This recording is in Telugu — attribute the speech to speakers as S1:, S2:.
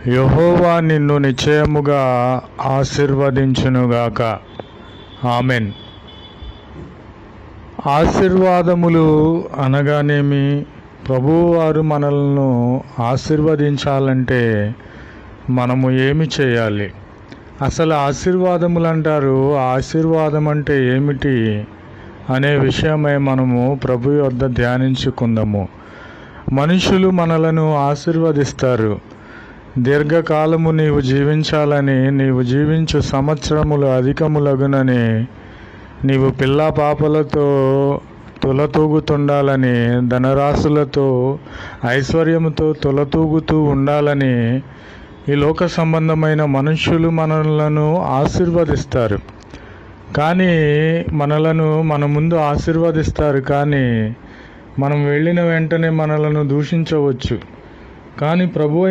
S1: యెహోవా నిన్ను నిశ్చయముగా ఆశీర్వదించునుగాక. ఆమెన్. ఆశీర్వాదములు అనగానేమి? ప్రభువారు మనల్ని ఆశీర్వదించాలంటే మనము ఏమి చేయాలి? అసలు ఆశీర్వాదములు అంటారు, ఆశీర్వాదం అంటే ఏమిటి అనే విషయమై మనము ప్రభు యొద్ద ధ్యానించుకుందాము. మనుషులు మనలను ఆశీర్వదిస్తారు. దీర్ఘకాలము నీవు జీవించాలని, నీవు జీవించు సంవత్సరములు అధికములగునని, నీవు పిల్లా పాపలతో తులతూగుతుండాలని, ధనరాశులతో ఐశ్వర్యముతో తులతూగుతూ ఉండాలని ఈ లోక సంబంధమైన మనుష్యులు మనలను ఆశీర్వదిస్తారు. కానీ మన ముందు ఆశీర్వదిస్తారు, కానీ మనం వెళ్ళిన వెంటనే మనలను దూషించవచ్చు. కానీ ప్రభు